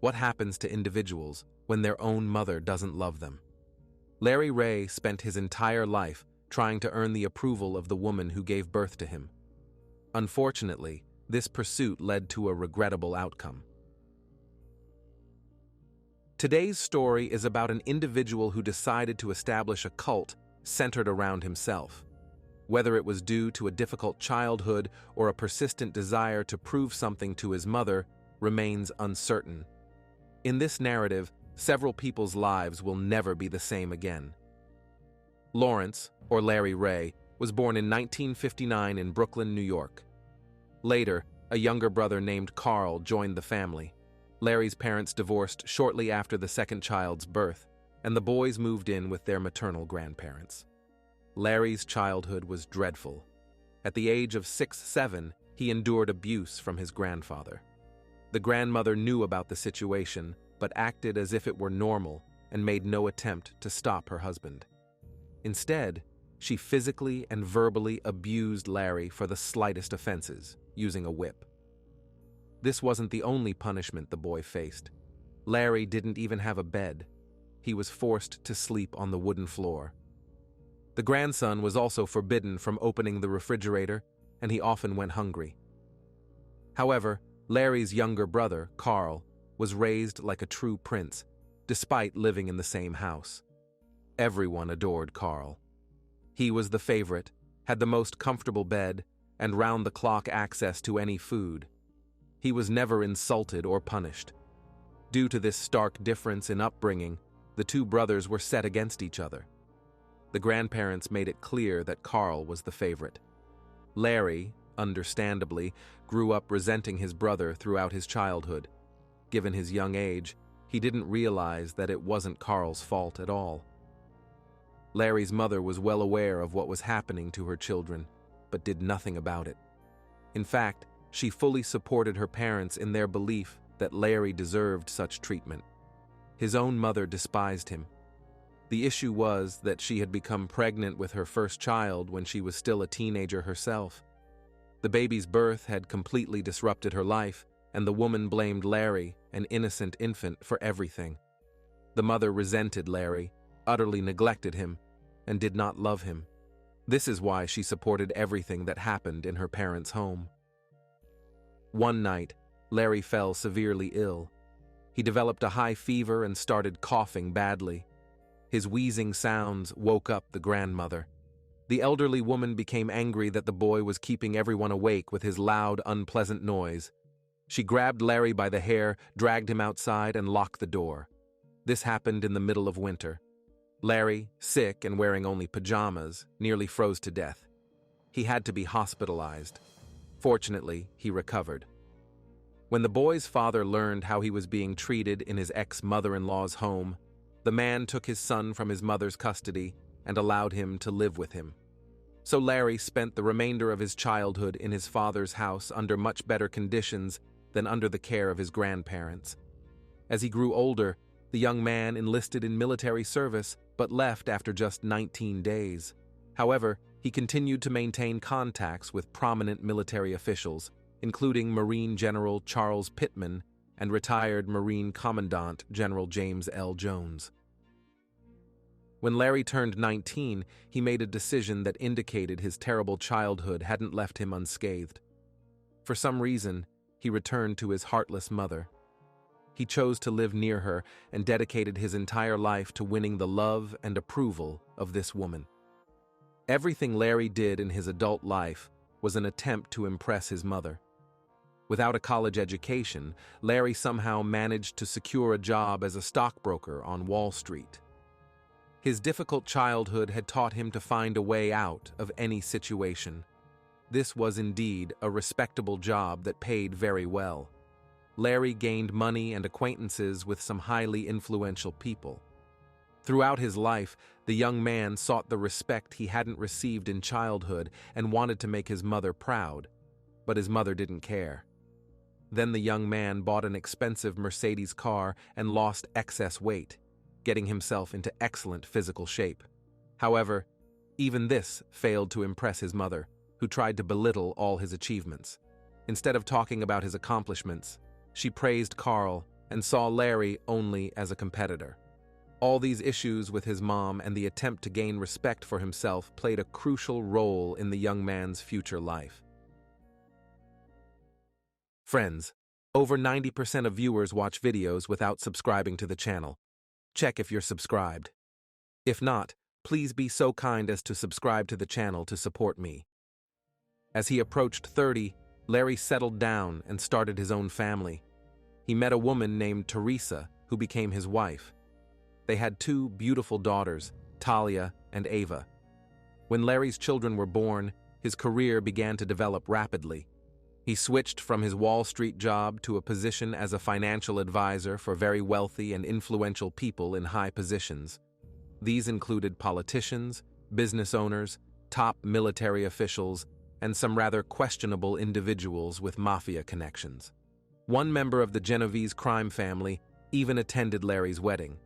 What happens to individuals when their own mother doesn't love them? Larry Ray spent his entire life trying to earn the approval of the woman who gave birth to him. Unfortunately, this pursuit led to a regrettable outcome. Today's story is about an individual who decided to establish a cult centered around himself. Whether it was due to a difficult childhood or a persistent desire to prove something to his mother remains uncertain. In this narrative, several people's lives will never be the same again. Lawrence, or Larry Ray, was born in 1959 in Brooklyn, New York. Later, a younger brother named Carl joined the family. Larry's parents divorced shortly after the second child's birth, and the boys moved in with their maternal grandparents. Larry's childhood was dreadful. At the age of 6-7, he endured abuse from his grandfather. The grandmother knew about the situation, but acted as if it were normal and made no attempt to stop her husband. Instead, she physically and verbally abused Larry for the slightest offenses, using a whip. This wasn't the only punishment the boy faced. Larry didn't even have a bed. He was forced to sleep on the wooden floor. The grandson was also forbidden from opening the refrigerator, and he often went hungry. However, Larry's younger brother, Carl, was raised like a true prince, despite living in the same house. Everyone adored Carl. He was the favorite, had the most comfortable bed, and round-the-clock access to any food. He was never insulted or punished. Due to this stark difference in upbringing, the two brothers were set against each other. The grandparents made it clear that Carl was the favorite. Larry, understandably, grew up resenting his brother throughout his childhood. Given his young age, he didn't realize that it wasn't Carl's fault at all. Larry's mother was well aware of what was happening to her children, but did nothing about it. In fact, she fully supported her parents in their belief that Larry deserved such treatment. His own mother despised him. The issue was that she had become pregnant with her first child when she was still a teenager herself. The baby's birth had completely disrupted her life, and the woman blamed Larry, an innocent infant, for everything. The mother resented Larry, utterly neglected him, and did not love him. This is why she supported everything that happened in her parents' home. One night, Larry fell severely ill. He developed a high fever and started coughing badly. His wheezing sounds woke up the grandmother. The elderly woman became angry that the boy was keeping everyone awake with his loud, unpleasant noise. She grabbed Larry by the hair, dragged him outside, and locked the door. This happened in the middle of winter. Larry, sick and wearing only pajamas, nearly froze to death. He had to be hospitalized. Fortunately, he recovered. When the boy's father learned how he was being treated in his ex-mother-in-law's home, the man took his son from his mother's custody and allowed him to live with him. So Larry spent the remainder of his childhood in his father's house under much better conditions than under the care of his grandparents. As he grew older, the young man enlisted in military service but left after just 19 days. However, he continued to maintain contacts with prominent military officials, including Marine General Charles Pittman and retired Marine Commandant General James L. Jones. When Larry turned 19, he made a decision that indicated his terrible childhood hadn't left him unscathed. For some reason, he returned to his heartless mother. He chose to live near her and dedicated his entire life to winning the love and approval of this woman. Everything Larry did in his adult life was an attempt to impress his mother. Without a college education, Larry somehow managed to secure a job as a stockbroker on Wall Street. His difficult childhood had taught him to find a way out of any situation. This was indeed a respectable job that paid very well. Larry gained money and acquaintances with some highly influential people. Throughout his life, the young man sought the respect he hadn't received in childhood and wanted to make his mother proud, but his mother didn't care. Then the young man bought an expensive Mercedes car and lost excess weight, getting himself into excellent physical shape. However, even this failed to impress his mother, who tried to belittle all his achievements. Instead of talking about his accomplishments, she praised Carl and saw Larry only as a competitor. All these issues with his mom and the attempt to gain respect for himself played a crucial role in the young man's future life. Friends, over 90% of viewers watch videos without subscribing to the channel. Check if you're subscribed. If not, please be so kind as to subscribe to the channel to support me. As he approached 30, Larry settled down and started his own family. He met a woman named Teresa, who became his wife. They had two beautiful daughters, Talia and Ava. When Larry's children were born, his career began to develop rapidly. He switched from his Wall Street job to a position as a financial advisor for very wealthy and influential people in high positions. These included politicians, business owners, top military officials, and some rather questionable individuals with mafia connections. One member of the Genovese crime family even attended Larry's wedding.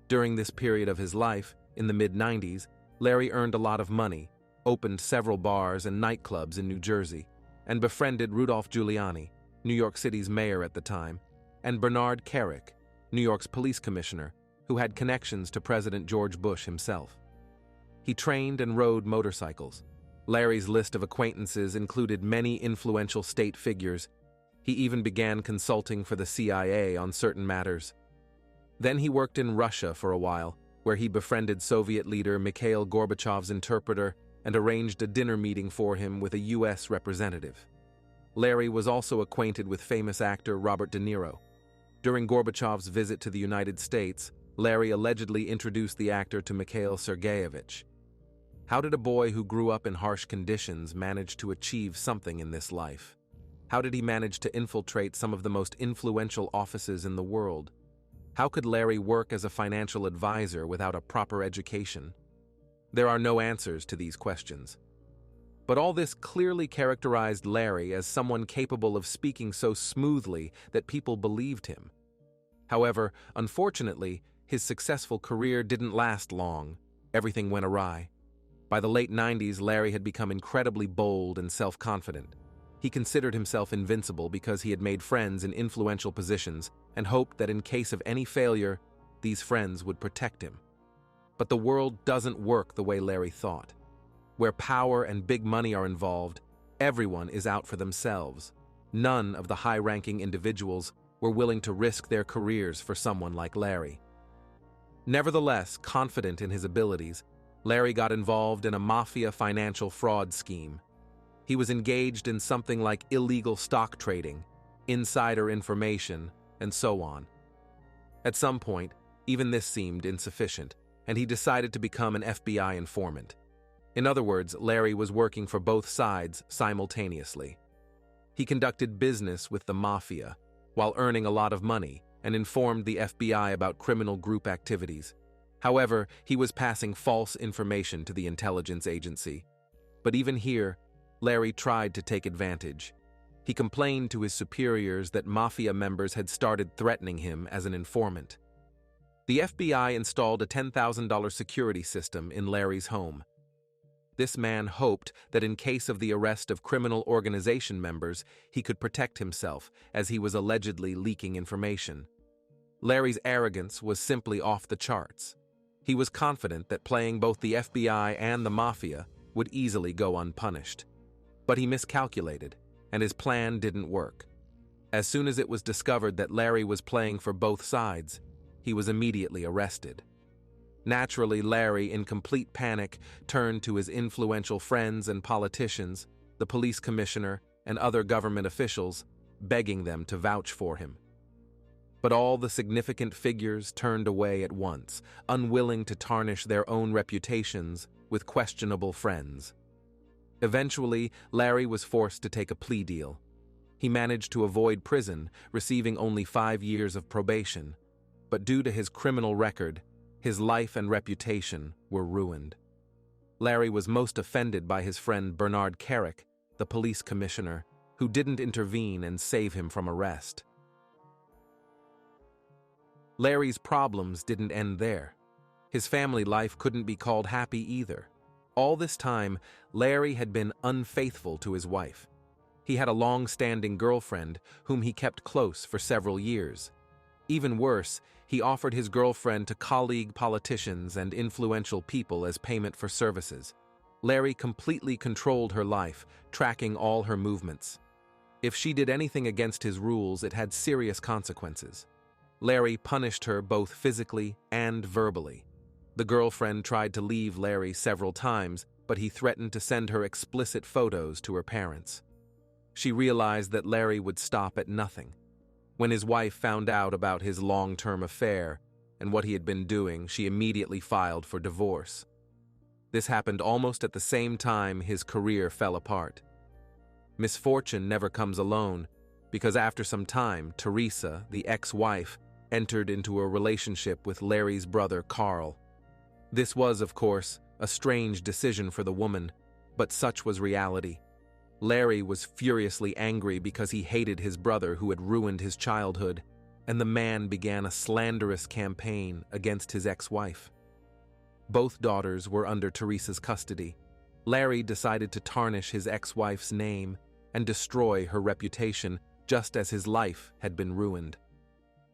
During this period of his life, in the mid-90s, Larry earned a lot of money, opened several bars and nightclubs in New Jersey, and befriended Rudolph Giuliani, New York City's mayor at the time, and Bernard Kerik, New York's police commissioner, who had connections to President George Bush himself. He trained and rode motorcycles. Larry's list of acquaintances included many influential state figures. He even began consulting for the CIA on certain matters. Then he worked in Russia for a while, where he befriended Soviet leader Mikhail Gorbachev's interpreter and arranged a dinner meeting for him with a U.S. representative. Larry was also acquainted with famous actor Robert De Niro. During Gorbachev's visit to the United States, Larry allegedly introduced the actor to Mikhail Sergeyevich. How did a boy who grew up in harsh conditions manage to achieve something in this life? How did he manage to infiltrate some of the most influential offices in the world? How could Larry work as a financial advisor without a proper education? There are no answers to these questions. But all this clearly characterized Larry as someone capable of speaking so smoothly that people believed him. However, unfortunately, his successful career didn't last long. Everything went awry. By the late 90s, Larry had become incredibly bold and self-confident. He considered himself invincible because he had made friends in influential positions and hoped that in case of any failure, these friends would protect him. But the world doesn't work the way Larry thought. Where power and big money are involved, everyone is out for themselves. None of the high-ranking individuals were willing to risk their careers for someone like Larry. Nevertheless, confident in his abilities, Larry got involved in a mafia financial fraud scheme. He was engaged in something like illegal stock trading, insider information, and so on. At some point, even this seemed insufficient, and he decided to become an FBI informant. In other words, Larry was working for both sides simultaneously. He conducted business with the mafia, while earning a lot of money, and informed the FBI about criminal group activities. However, he was passing false information to the intelligence agency. But even here, Larry tried to take advantage. He complained to his superiors that mafia members had started threatening him as an informant. The FBI installed a $10,000 security system in Larry's home. This man hoped that in case of the arrest of criminal organization members, he could protect himself, as he was allegedly leaking information. Larry's arrogance was simply off the charts. He was confident that playing both the FBI and the mafia would easily go unpunished. But he miscalculated, and his plan didn't work. As soon as it was discovered that Larry was playing for both sides, he was immediately arrested. Naturally, Larry, in complete panic, turned to his influential friends and politicians, the police commissioner, and other government officials, begging them to vouch for him. But all the significant figures turned away at once, unwilling to tarnish their own reputations with questionable friends. Eventually, Larry was forced to take a plea deal. He managed to avoid prison, receiving only 5 years of probation. But due to his criminal record, his life and reputation were ruined. Larry was most offended by his friend Bernard Kerik, the police commissioner, who didn't intervene and save him from arrest. Larry's problems didn't end there. His family life couldn't be called happy either. All this time, Larry had been unfaithful to his wife. He had a long-standing girlfriend whom he kept close for several years. Even worse, he offered his girlfriend to colleague politicians and influential people as payment for services. Larry completely controlled her life, tracking all her movements. If she did anything against his rules, it had serious consequences. Larry punished her both physically and verbally. The girlfriend tried to leave Larry several times, but he threatened to send her explicit photos to her parents. She realized that Larry would stop at nothing. When his wife found out about his long-term affair and what he had been doing, she immediately filed for divorce. This happened almost at the same time his career fell apart. Misfortune never comes alone, because after some time, Teresa, the ex-wife, entered into a relationship with Larry's brother Carl. This was, of course, a strange decision for the woman, but such was reality. Larry was furiously angry because he hated his brother who had ruined his childhood, and the man began a slanderous campaign against his ex-wife. Both daughters were under Teresa's custody. Larry decided to tarnish his ex-wife's name and destroy her reputation, just as his life had been ruined.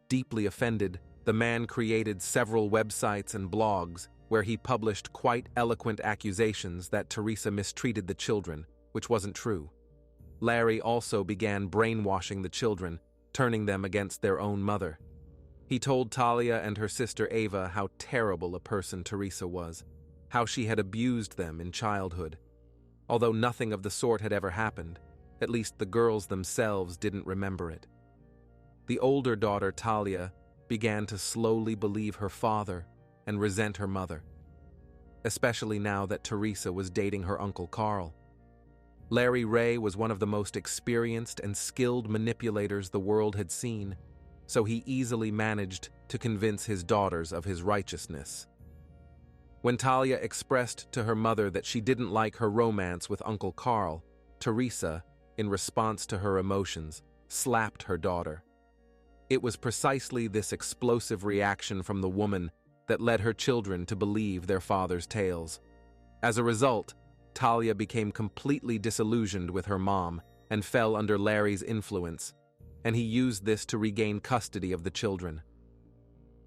Deeply offended, the man created several websites and blogs where he published quite eloquent accusations that Teresa mistreated the children, which wasn't true. Larry also began brainwashing the children, turning them against their own mother. He told Talia and her sister Ava how terrible a person Teresa was, how she had abused them in childhood. Although nothing of the sort had ever happened, at least the girls themselves didn't remember it. The older daughter, Talia, began to slowly believe her father and resent her mother, especially now that Teresa was dating her uncle Carl. Larry Ray was one of the most experienced and skilled manipulators the world had seen, so he easily managed to convince his daughters of his righteousness. When Talia expressed to her mother that she didn't like her romance with Uncle Carl, Teresa, in response to her emotions, slapped her daughter. It was precisely this explosive reaction from the woman that led her children to believe their father's tales. As a result, Talia became completely disillusioned with her mom and fell under Larry's influence, and he used this to regain custody of the children.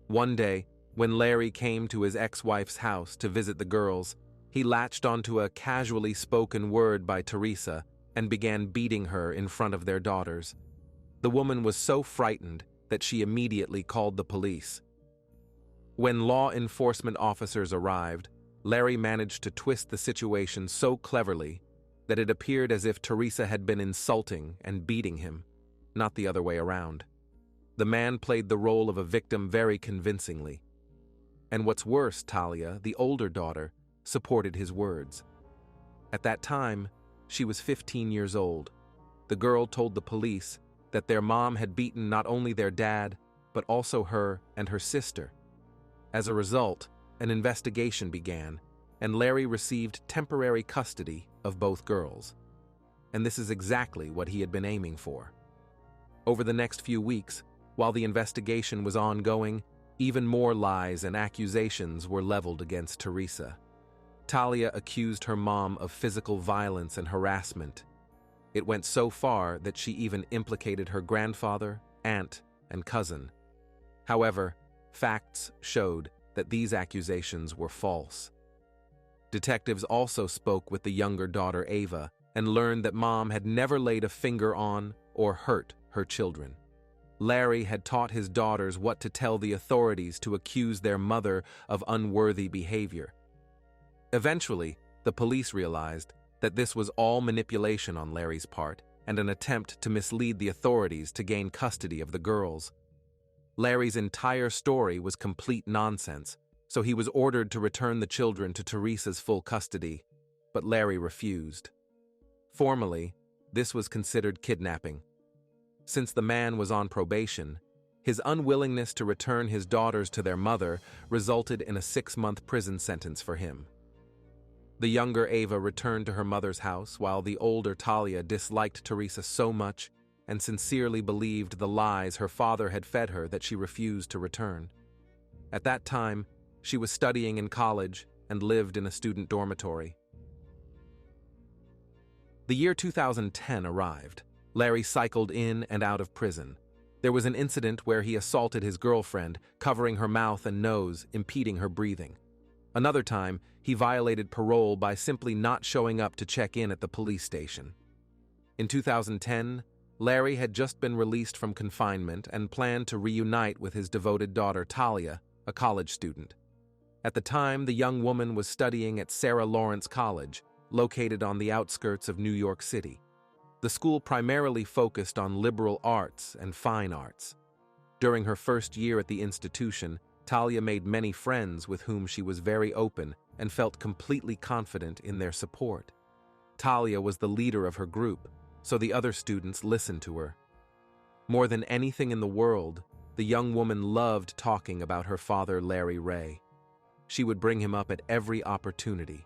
One day, when Larry came to his ex-wife's house to visit the girls, he latched onto a casually spoken word by Teresa and began beating her in front of their daughters. The woman was so frightened that she immediately called the police. When law enforcement officers arrived, Larry managed to twist the situation so cleverly that it appeared as if Teresa had been insulting and beating him, not the other way around. The man played the role of a victim very convincingly. And what's worse, Talia, the older daughter, supported his words. At that time, she was 15 years old. The girl told the police that their mom had beaten not only their dad, but also her and her sister. As a result, an investigation began, and Larry received temporary custody of both girls. And this is exactly what he had been aiming for. Over the next few weeks, while the investigation was ongoing, even more lies and accusations were leveled against Teresa. Talia accused her mom of physical violence and harassment. It went so far that she even implicated her grandfather, aunt, and cousin. However, facts showed that these accusations were false. Detectives also spoke with the younger daughter Ava and learned that mom had never laid a finger on or hurt her children. Larry had taught his daughters what to tell the authorities to accuse their mother of unworthy behavior. Eventually, the police realized that this was all manipulation on Larry's part and an attempt to mislead the authorities to gain custody of the girls. Larry's entire story was complete nonsense, so he was ordered to return the children to Teresa's full custody, but Larry refused. Formally, this was considered kidnapping. Since the man was on probation, his unwillingness to return his daughters to their mother resulted in a 6-month prison sentence for him. The younger Ava returned to her mother's house, while the older Talia disliked Teresa so much and sincerely believed the lies her father had fed her that she refused to return. At that time, she was studying in college and lived in a student dormitory. The year 2010 arrived. Larry cycled in and out of prison. There was an incident where he assaulted his girlfriend, covering her mouth and nose, impeding her breathing. Another time, he violated parole by simply not showing up to check in at the police station. In 2010, Larry had just been released from confinement and planned to reunite with his devoted daughter Talia, a college student. At the time, the young woman was studying at Sarah Lawrence College, located on the outskirts of New York City. The school primarily focused on liberal arts and fine arts. During her first year at the institution, Talia made many friends with whom she was very open and felt completely confident in their support. Talia was the leader of her group, so the other students listened to her. More than anything in the world, the young woman loved talking about her father, Larry Ray. She would bring him up at every opportunity.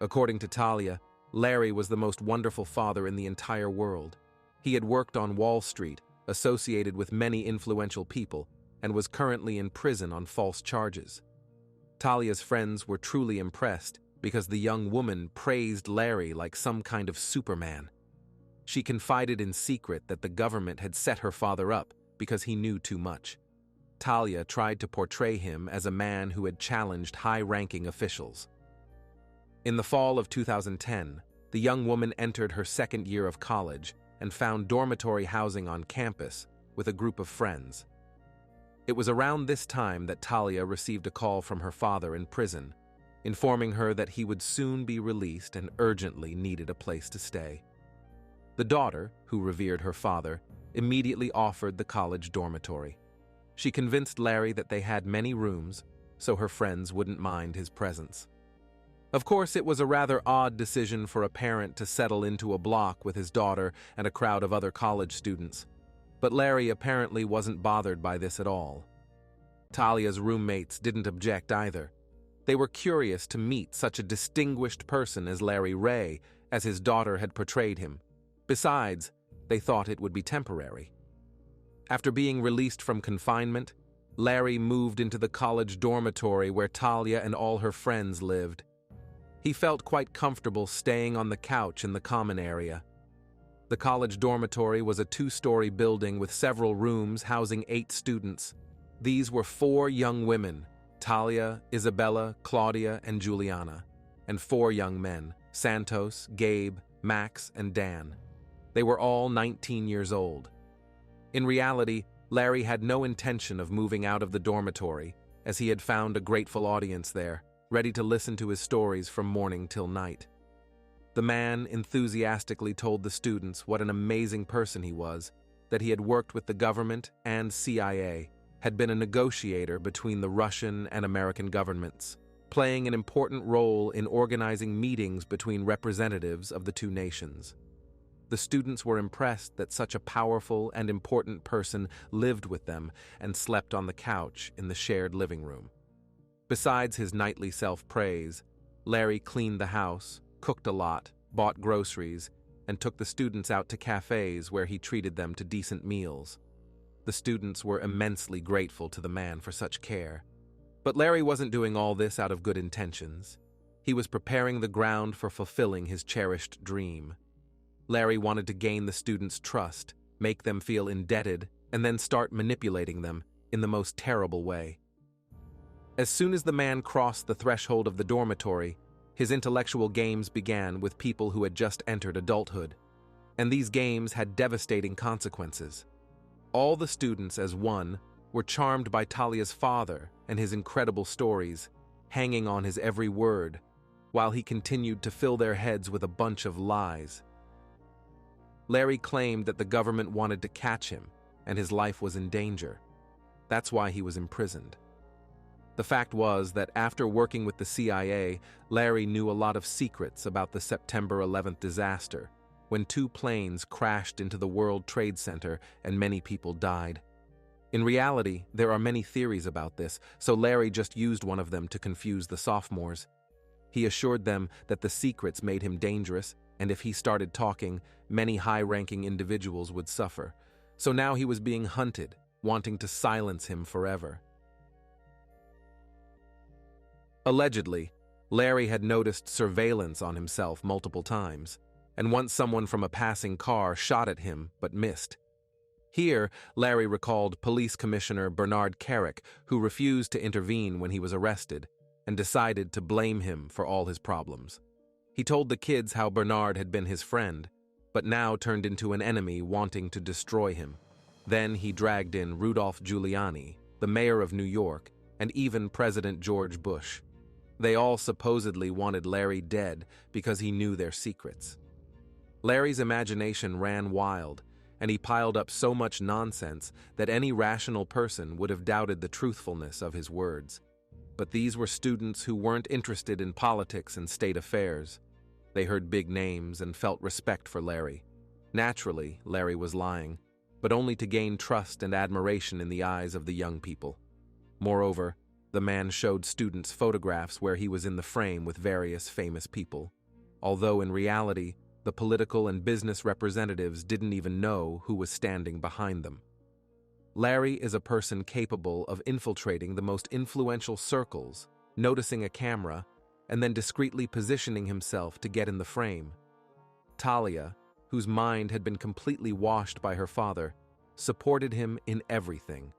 According to Talia, Larry was the most wonderful father in the entire world. He had worked on Wall Street, associated with many influential people, and was currently in prison on false charges. Talia's friends were truly impressed because the young woman praised Larry like some kind of Superman. She confided in secret that the government had set her father up because he knew too much. Talia tried to portray him as a man who had challenged high-ranking officials. In the fall of 2010, the young woman entered her second year of college and found dormitory housing on campus with a group of friends. It was around this time that Talia received a call from her father in prison, informing her that he would soon be released and urgently needed a place to stay. The daughter, who revered her father, immediately offered the college dormitory. She convinced Larry that they had many rooms, so her friends wouldn't mind his presence. Of course, it was a rather odd decision for a parent to settle into a block with his daughter and a crowd of other college students, but Larry apparently wasn't bothered by this at all. Talia's roommates didn't object either. They were curious to meet such a distinguished person as Larry Ray, as his daughter had portrayed him. Besides, they thought it would be temporary. After being released from confinement, Larry moved into the college dormitory where Talia and all her friends lived. He felt quite comfortable staying on the couch in the common area. The college dormitory was a 2-story building with several rooms housing 8 students. These were 4 young women, Talia, Isabella, Claudia, and Juliana, and 4 young men, Santos, Gabe, Max, and Dan. They were all 19 years old. In reality, Larry had no intention of moving out of the dormitory, as he had found a grateful audience there, ready to listen to his stories from morning till night. The man enthusiastically told the students what an amazing person he was, that he had worked with the government and CIA, had been a negotiator between the Russian and American governments, playing an important role in organizing meetings between representatives of the 2 nations. The students were impressed that such a powerful and important person lived with them and slept on the couch in the shared living room. Besides his nightly self-praise, Larry cleaned the house, cooked a lot, bought groceries, and took the students out to cafes where he treated them to decent meals. The students were immensely grateful to the man for such care. But Larry wasn't doing all this out of good intentions. He was preparing the ground for fulfilling his cherished dream. Larry wanted to gain the students' trust, make them feel indebted, and then start manipulating them in the most terrible way. As soon as the man crossed the threshold of the dormitory, his intellectual games began with people who had just entered adulthood, and these games had devastating consequences. All the students, as one, were charmed by Talia's father and his incredible stories, hanging on his every word, while he continued to fill their heads with a bunch of lies. Larry claimed that the government wanted to catch him, and his life was in danger. That's why he was imprisoned. The fact was that after working with the CIA, Larry knew a lot of secrets about the September 11th disaster, when 2 planes crashed into the World Trade Center and many people died. In reality, there are many theories about this, so Larry just used one of them to confuse the sophomores. He assured them that the secrets made him dangerous, and if he started talking, many high-ranking individuals would suffer. So now he was being hunted, wanting to silence him forever. Allegedly, Larry had noticed surveillance on himself multiple times, and once someone from a passing car shot at him but missed. Here, Larry recalled Police Commissioner Bernard Carrick, who refused to intervene when he was arrested, and decided to blame him for all his problems. He told the kids how Bernard had been his friend, but now turned into an enemy wanting to destroy him. Then he dragged in Rudolph Giuliani, the mayor of New York, and even President George Bush. They all supposedly wanted Larry dead because he knew their secrets. Larry's imagination ran wild, and he piled up so much nonsense that any rational person would have doubted the truthfulness of his words. But these were students who weren't interested in politics and state affairs. They heard big names and felt respect for Larry. Naturally, Larry was lying, but only to gain trust and admiration in the eyes of the young people. Moreover, the man showed students photographs where he was in the frame with various famous people, although in reality, the political and business representatives didn't even know who was standing behind them. Larry is a person capable of infiltrating the most influential circles, noticing a camera, and then discreetly positioning himself to get in the frame. Talia, whose mind had been completely washed by her father, supported him in everything.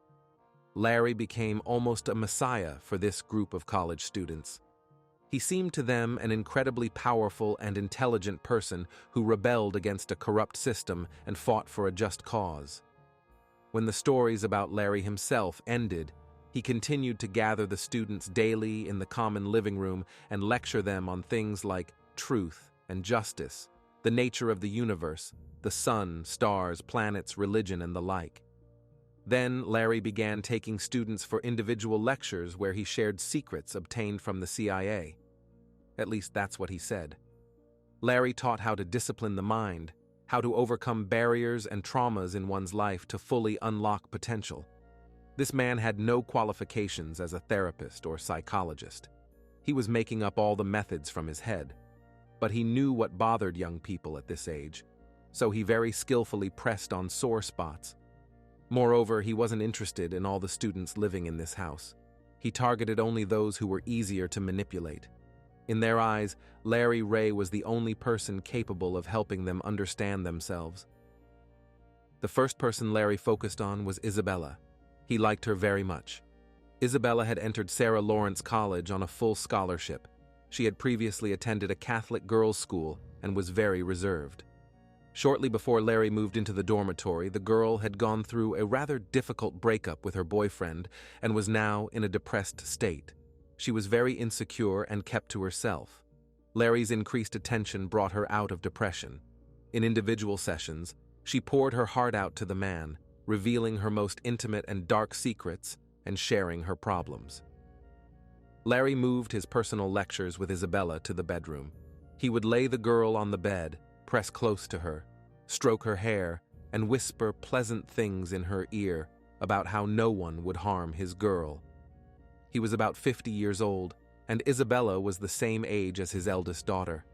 Larry became almost a messiah for this group of college students. He seemed to them an incredibly powerful and intelligent person who rebelled against a corrupt system and fought for a just cause. When the stories about Larry himself ended, he continued to gather the students daily in the common living room and lecture them on things like truth and justice, the nature of the universe, the sun, stars, planets, religion, and the like. Then Larry began taking students for individual lectures where he shared secrets obtained from the CIA. At least that's what he said. Larry taught how to discipline the mind, how to overcome barriers and traumas in one's life to fully unlock potential. This man had no qualifications as a therapist or psychologist. He was making up all the methods from his head. But he knew what bothered young people at this age, so he very skillfully pressed on sore spots. Moreover, he wasn't interested in all the students living in this house. He targeted only those who were easier to manipulate. In their eyes, Larry Ray was the only person capable of helping them understand themselves. The first person Larry focused on was Isabella. He liked her very much. Isabella had entered Sarah Lawrence College on a full scholarship. She had previously attended a Catholic girls' school and was very reserved. Shortly before Larry moved into the dormitory, the girl had gone through a rather difficult breakup with her boyfriend and was now in a depressed state. She was very insecure and kept to herself. Larry's increased attention brought her out of depression. In individual sessions, she poured her heart out to the man, revealing her most intimate and dark secrets and sharing her problems. Larry moved his personal lectures with Isabella to the bedroom. He would lay the girl on the bed, press close to her, stroke her hair, and whisper pleasant things in her ear about how no one would harm his girl. He was about 50 years old, and Isabella was the same age as his eldest daughter.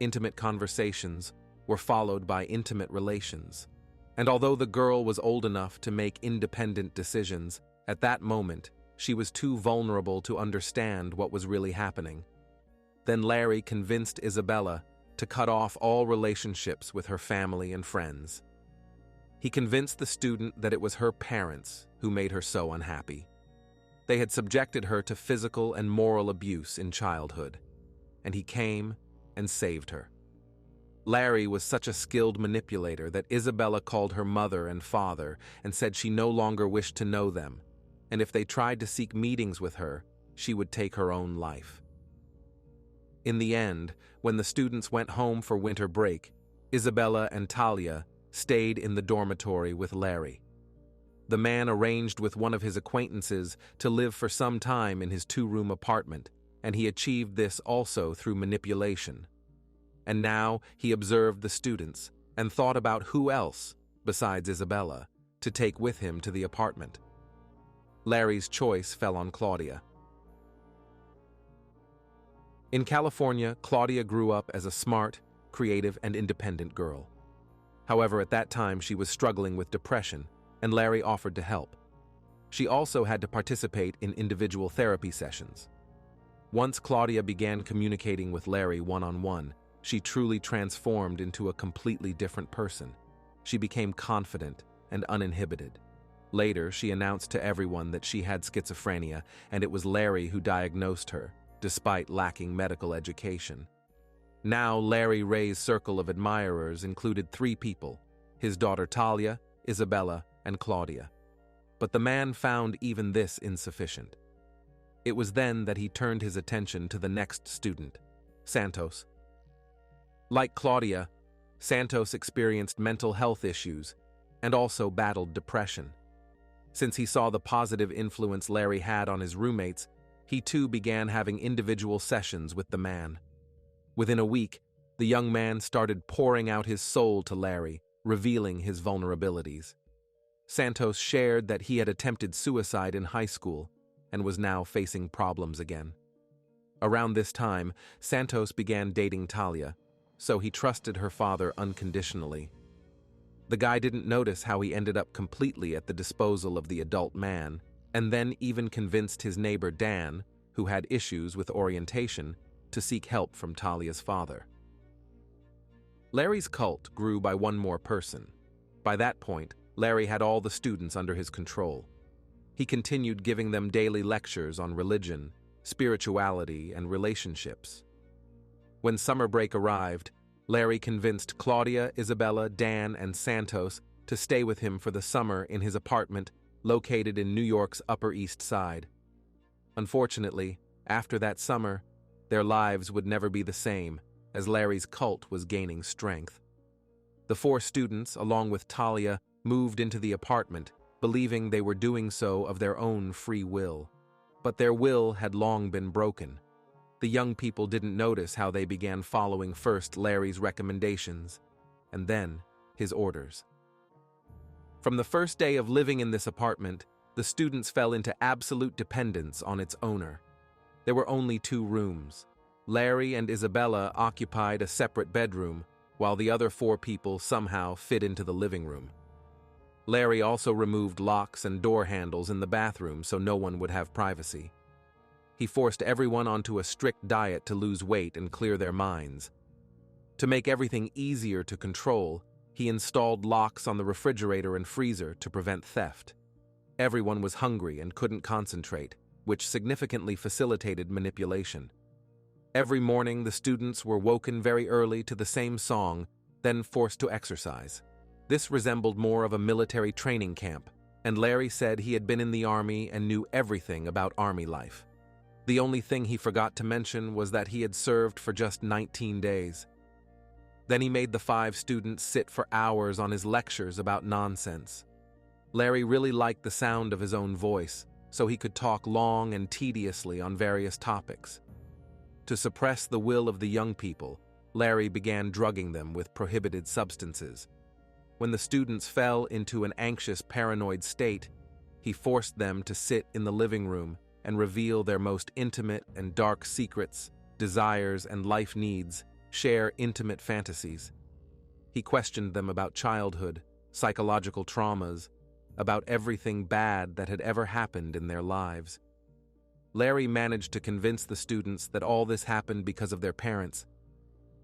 Intimate conversations were followed by intimate relations, and although the girl was old enough to make independent decisions, at that moment she was too vulnerable to understand what was really happening. Then Larry convinced Isabella to cut off all relationships with her family and friends. He convinced the student that it was her parents who made her so unhappy. They had subjected her to physical and moral abuse in childhood, and he came and saved her. Larry was such a skilled manipulator that Isabella called her mother and father and said she no longer wished to know them, and if they tried to seek meetings with her, she would take her own life. In the end, when the students went home for winter break, Isabella and Talia stayed in the dormitory with Larry. The man arranged with one of his acquaintances to live for some time in his two-room apartment, and he achieved this also through manipulation. And now he observed the students and thought about who else, besides Isabella, to take with him to the apartment. Larry's choice fell on Claudia. In California, Claudia grew up as a smart, creative, and independent girl. However, at that time she was struggling with depression, and Larry offered to help. She also had to participate in individual therapy sessions. Once Claudia began communicating with Larry one-on-one, she truly transformed into a completely different person. She became confident and uninhibited. Later, she announced to everyone that she had schizophrenia, and it was Larry who diagnosed her, despite lacking medical education. Now, Larry Ray's circle of admirers included 3 people: his daughter Talia, Isabella, and Claudia. But the man found even this insufficient. It was then that he turned his attention to the next student, Santos. Like Claudia, Santos experienced mental health issues and also battled depression. Since he saw the positive influence Larry had on his roommates, he too began having individual sessions with the man. Within a week, the young man started pouring out his soul to Larry, revealing his vulnerabilities. Santos shared that he had attempted suicide in high school and was now facing problems again. Around this time, Santos began dating Talia, so he trusted her father unconditionally. The guy didn't notice how he ended up completely at the disposal of the adult man, and then even convinced his neighbor Dan, who had issues with orientation, to seek help from Talia's father. Larry's cult grew by one more person. By that point, Larry had all the students under his control. He continued giving them daily lectures on religion, spirituality, and relationships. When summer break arrived, Larry convinced Claudia, Isabella, Dan, and Santos to stay with him for the summer in his apartment located in New York's Upper East Side. Unfortunately, after that summer, their lives would never be the same, as Larry's cult was gaining strength. The 4 students, along with Talia, moved into the apartment, believing they were doing so of their own free will. But their will had long been broken. The young people didn't notice how they began following first Larry's recommendations, and then his orders. From the first day of living in this apartment, the students fell into absolute dependence on its owner. There were only 2 rooms. Larry and Isabella occupied a separate bedroom, while the other 4 people somehow fit into the living room. Larry also removed locks and door handles in the bathroom so no one would have privacy. He forced everyone onto a strict diet to lose weight and clear their minds. To make everything easier to control, he installed locks on the refrigerator and freezer to prevent theft. Everyone was hungry and couldn't concentrate, which significantly facilitated manipulation. Every morning, the students were woken very early to the same song, then forced to exercise. This resembled more of a military training camp, and Larry said he had been in the army and knew everything about army life. The only thing he forgot to mention was that he had served for just 19 days. Then he made the 5 students sit for hours on his lectures about nonsense. Larry really liked the sound of his own voice, so he could talk long and tediously on various topics. To suppress the will of the young people, Larry began drugging them with prohibited substances. When the students fell into an anxious, paranoid state, he forced them to sit in the living room and reveal their most intimate and dark secrets, desires, and life needs, share intimate fantasies. He questioned them about childhood, psychological traumas, about everything bad that had ever happened in their lives. Larry managed to convince the students that all this happened because of their parents.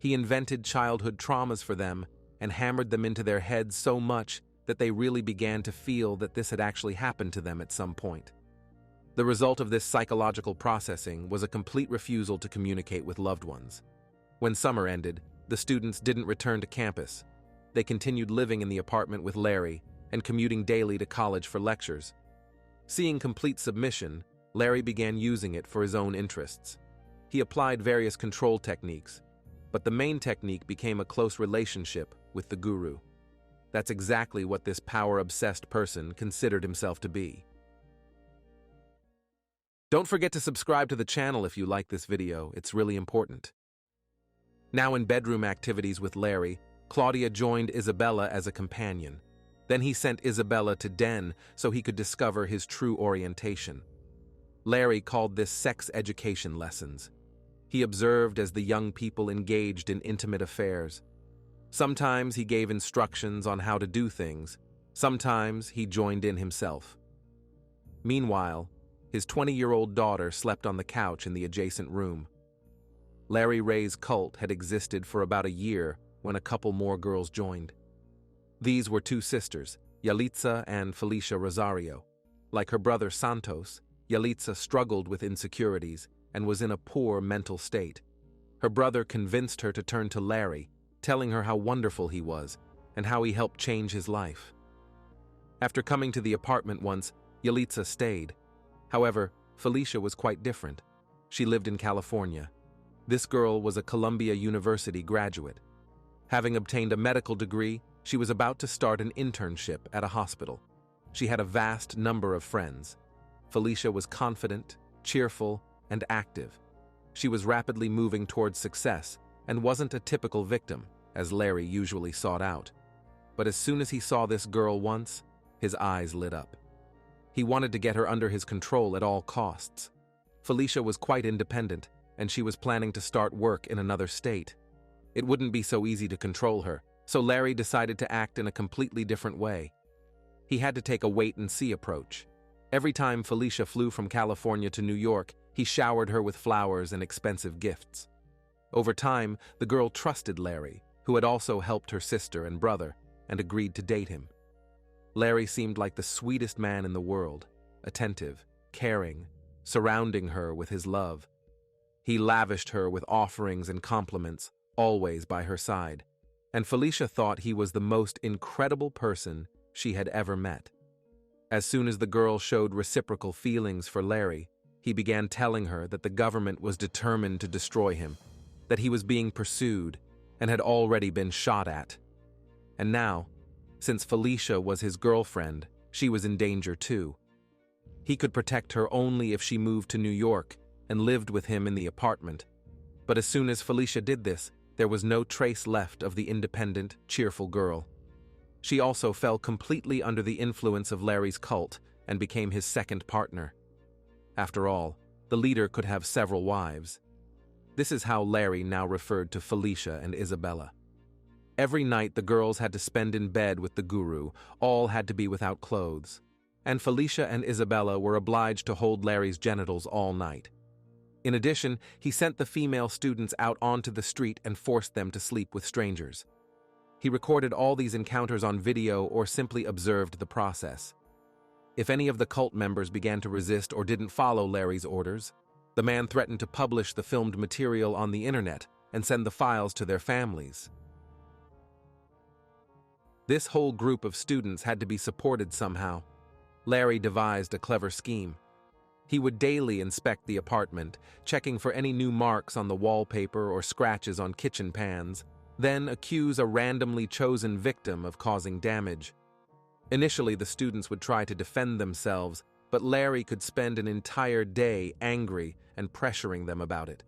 He invented childhood traumas for them and hammered them into their heads so much that they really began to feel that this had actually happened to them at some point. The result of this psychological processing was a complete refusal to communicate with loved ones. When summer ended, the students didn't return to campus. They continued living in the apartment with Larry and commuting daily to college for lectures. Seeing complete submission, Larry began using it for his own interests. He applied various control techniques, but the main technique became a close relationship with the guru. That's exactly what this power-obsessed person considered himself to be. Don't forget to subscribe to the channel if you like this video, it's really important. Now in bedroom activities with Larry, Claudia joined Isabella as a companion. Then he sent Isabella to Den so he could discover his true orientation. Larry called this sex education lessons. He observed as the young people engaged in intimate affairs. Sometimes he gave instructions on how to do things. Sometimes he joined in himself. Meanwhile, his 20-year-old daughter slept on the couch in the adjacent room. Larry Ray's cult had existed for about a year when a couple more girls joined. These were 2 sisters, Yalitza and Felicia Rosario. Like her brother Santos, Yalitza struggled with insecurities and was in a poor mental state. Her brother convinced her to turn to Larry, telling her how wonderful he was and how he helped change his life. After coming to the apartment once, Yalitza stayed. However, Felicia was quite different. She lived in California. This girl was a Columbia University graduate. Having obtained a medical degree, she was about to start an internship at a hospital. She had a vast number of friends. Felicia was confident, cheerful, and active. She was rapidly moving towards success and wasn't a typical victim, as Larry usually sought out. But as soon as he saw this girl once, his eyes lit up. He wanted to get her under his control at all costs. Felicia was quite independent, and she was planning to start work in another state. It wouldn't be so easy to control her, so Larry decided to act in a completely different way. He had to take a wait-and-see approach. Every time Felicia flew from California to New York, he showered her with flowers and expensive gifts. Over time, the girl trusted Larry, who had also helped her sister and brother, and agreed to date him. Larry seemed like the sweetest man in the world, attentive, caring, surrounding her with his love. He lavished her with offerings and compliments, always by her side, and Felicia thought he was the most incredible person she had ever met. As soon as the girl showed reciprocal feelings for Larry, he began telling her that the government was determined to destroy him, that he was being pursued and had already been shot at. And now, since Felicia was his girlfriend, she was in danger too. He could protect her only if she moved to New York and lived with him in the apartment. But as soon as Felicia did this, there was no trace left of the independent, cheerful girl. She also fell completely under the influence of Larry's cult and became his second partner. After all, the leader could have several wives. This is how Larry now referred to Felicia and Isabella. Every night the girls had to spend in bed with the guru, all had to be without clothes. And Felicia and Isabella were obliged to hold Larry's genitals all night. In addition, he sent the female students out onto the street and forced them to sleep with strangers. He recorded all these encounters on video or simply observed the process. If any of the cult members began to resist or didn't follow Larry's orders, the man threatened to publish the filmed material on the internet and send the files to their families. This whole group of students had to be supported somehow. Larry devised a clever scheme. He would daily inspect the apartment, checking for any new marks on the wallpaper or scratches on kitchen pans, then accuse a randomly chosen victim of causing damage. Initially, the students would try to defend themselves, but Larry could spend an entire day angry and pressuring them about it.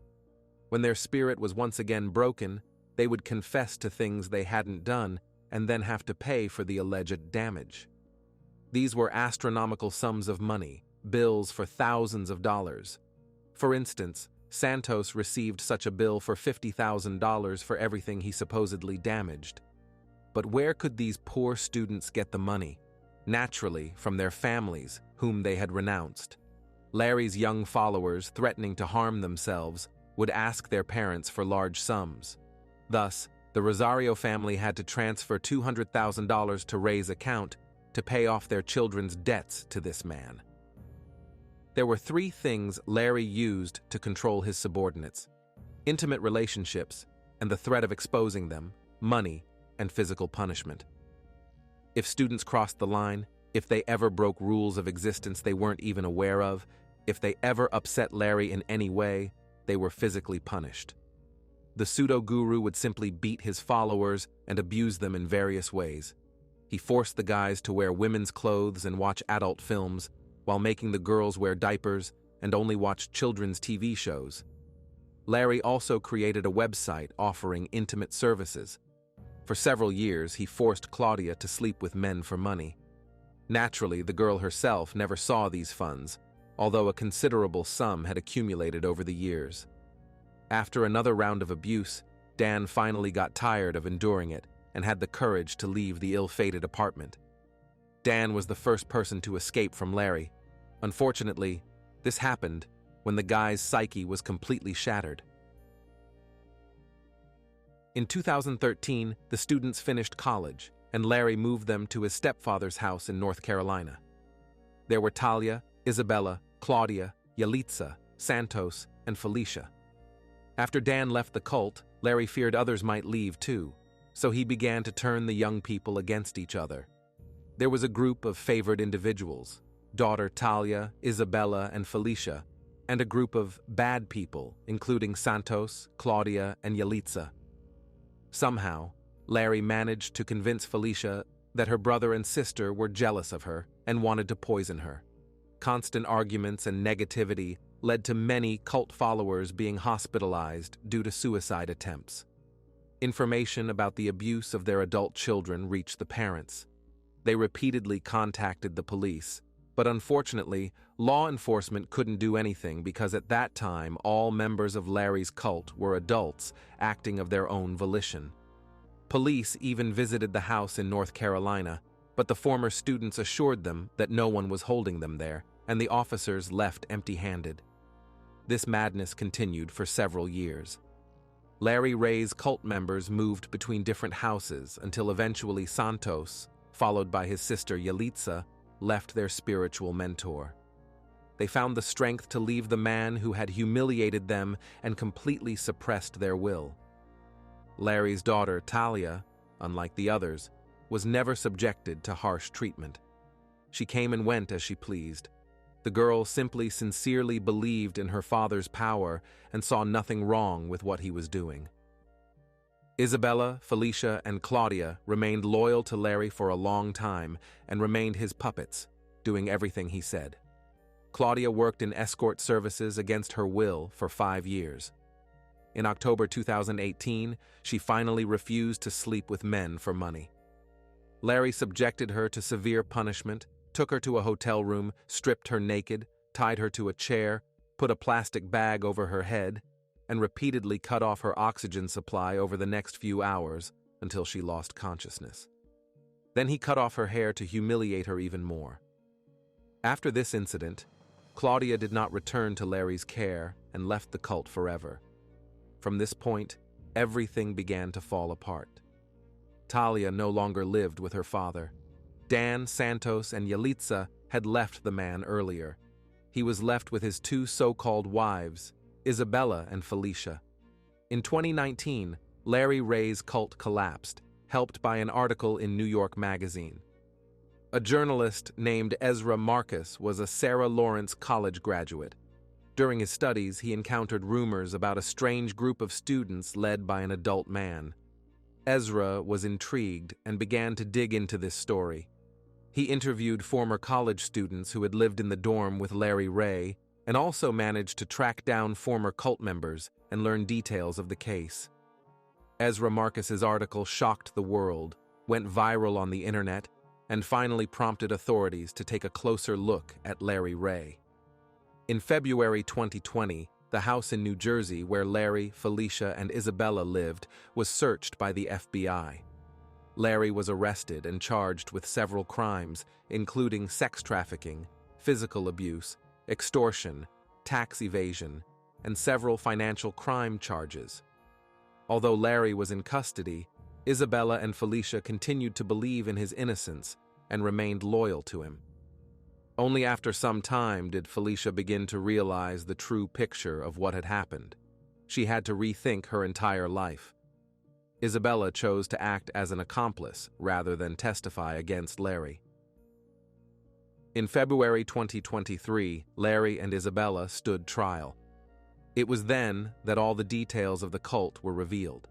When their spirit was once again broken, they would confess to things they hadn't done and then have to pay for the alleged damage. These were astronomical sums of money, bills for thousands of dollars. For instance, Santos received such a bill for $50,000 for everything he supposedly damaged. But where could these poor students get the money? Naturally, from their families, whom they had renounced. Larry's young followers, threatening to harm themselves, would ask their parents for large sums. Thus, the Rosario family had to transfer $200,000 to Ray's account to pay off their children's debts to this man. There were three things Larry used to control his subordinates: intimate relationships and the threat of exposing them, money, and physical punishment. If students crossed the line, if they ever broke rules of existence they weren't even aware of, if they ever upset Larry in any way, they were physically punished. The pseudo-guru would simply beat his followers and abuse them in various ways. He forced the guys to wear women's clothes and watch adult films, while making the girls wear diapers and only watch children's TV shows. Larry also created a website offering intimate services. For several years, he forced Claudia to sleep with men for money. Naturally, the girl herself never saw these funds, although a considerable sum had accumulated over the years. After another round of abuse, Dan finally got tired of enduring it and had the courage to leave the ill-fated apartment. Dan was the first person to escape from Larry. Unfortunately, this happened when the guy's psyche was completely shattered. In 2013, the students finished college, and Larry moved them to his stepfather's house in North Carolina. There were Talia, Isabella, Claudia, Yalitza, Santos, and Felicia. After Dan left the cult, Larry feared others might leave too, so he began to turn the young people against each other. There was a group of favored individuals, daughter Talia, Isabella, and Felicia, and a group of bad people, including Santos, Claudia, and Yalitza. Somehow, Larry managed to convince Felicia that her brother and sister were jealous of her and wanted to poison her. Constant arguments and negativity led to many cult followers being hospitalized due to suicide attempts. Information about the abuse of their adult children reached the parents. They repeatedly contacted the police, but unfortunately, law enforcement couldn't do anything because at that time all members of Larry's cult were adults acting of their own volition. Police even visited the house in North Carolina, but the former students assured them that no one was holding them there, and the officers left empty-handed. This madness continued for several years. Larry Ray's cult members moved between different houses until eventually Santos, followed by his sister Yalitza, left their spiritual mentor. They found the strength to leave the man who had humiliated them and completely suppressed their will. Larry's daughter, Talia, unlike the others, was never subjected to harsh treatment. She came and went as she pleased. The girl simply sincerely believed in her father's power and saw nothing wrong with what he was doing. Isabella, Felicia, and Claudia remained loyal to Larry for a long time and remained his puppets, doing everything he said. Claudia worked in escort services against her will for 5 years. In October 2018, she finally refused to sleep with men for money. Larry subjected her to severe punishment, took her to a hotel room, stripped her naked, tied her to a chair, put a plastic bag over her head, and repeatedly cut off her oxygen supply over the next few hours until she lost consciousness. Then he cut off her hair to humiliate her even more. After this incident, Claudia did not return to Larry's care and left the cult forever. From this point, everything began to fall apart. Talia no longer lived with her father. Dan, Santos, and Yalitza had left the man earlier. He was left with his 2 so-called wives, Isabella and Felicia. In 2019, Larry Ray's cult collapsed, helped by an article in New York Magazine. A journalist named Ezra Marcus was a Sarah Lawrence College graduate. During his studies, he encountered rumors about a strange group of students led by an adult man. Ezra was intrigued and began to dig into this story. He interviewed former college students who had lived in the dorm with Larry Ray and also managed to track down former cult members and learn details of the case. Ezra Marcus's article shocked the world, went viral on the internet, and finally prompted authorities to take a closer look at Larry Ray. In February 2020, the house in New Jersey where Larry, Felicia, and Isabella lived was searched by the FBI. Larry was arrested and charged with several crimes, including sex trafficking, physical abuse, extortion, tax evasion, and several financial crime charges. Although Larry was in custody, Isabella and Felicia continued to believe in his innocence and remained loyal to him. Only after some time did Felicia begin to realize the true picture of what had happened. She had to rethink her entire life. Isabella chose to act as an accomplice rather than testify against Larry. In February 2023, Larry and Isabella stood trial. It was then that all the details of the cult were revealed.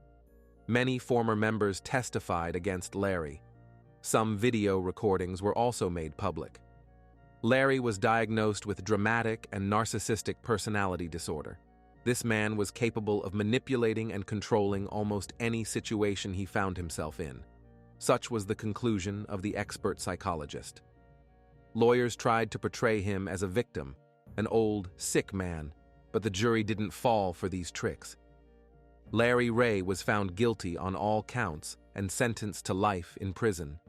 Many former members testified against Larry. Some video recordings were also made public. Larry was diagnosed with dramatic and narcissistic personality disorder. This man was capable of manipulating and controlling almost any situation he found himself in. Such was the conclusion of the expert psychologist. Lawyers tried to portray him as a victim, an old, sick man, but the jury didn't fall for these tricks. Larry Ray was found guilty on all counts and sentenced to life in prison.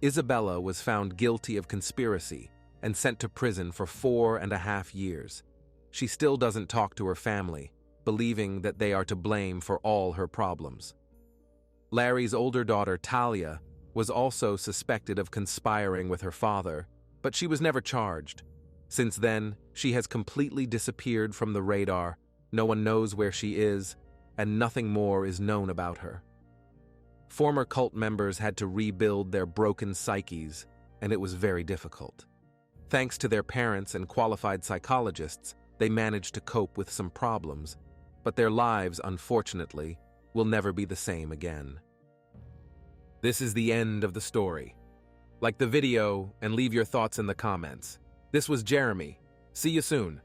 Isabella was found guilty of conspiracy and sent to prison for 4.5 years. She still doesn't talk to her family, believing that they are to blame for all her problems. Larry's older daughter, Talia, was also suspected of conspiring with her father, but she was never charged. Since then, she has completely disappeared from the radar, no one knows where she is, and nothing more is known about her. Former cult members had to rebuild their broken psyches, and it was very difficult. Thanks to their parents and qualified psychologists, they managed to cope with some problems, but their lives, unfortunately, will never be the same again. This is the end of the story. Like the video and leave your thoughts in the comments. This was Jeremy. See you soon.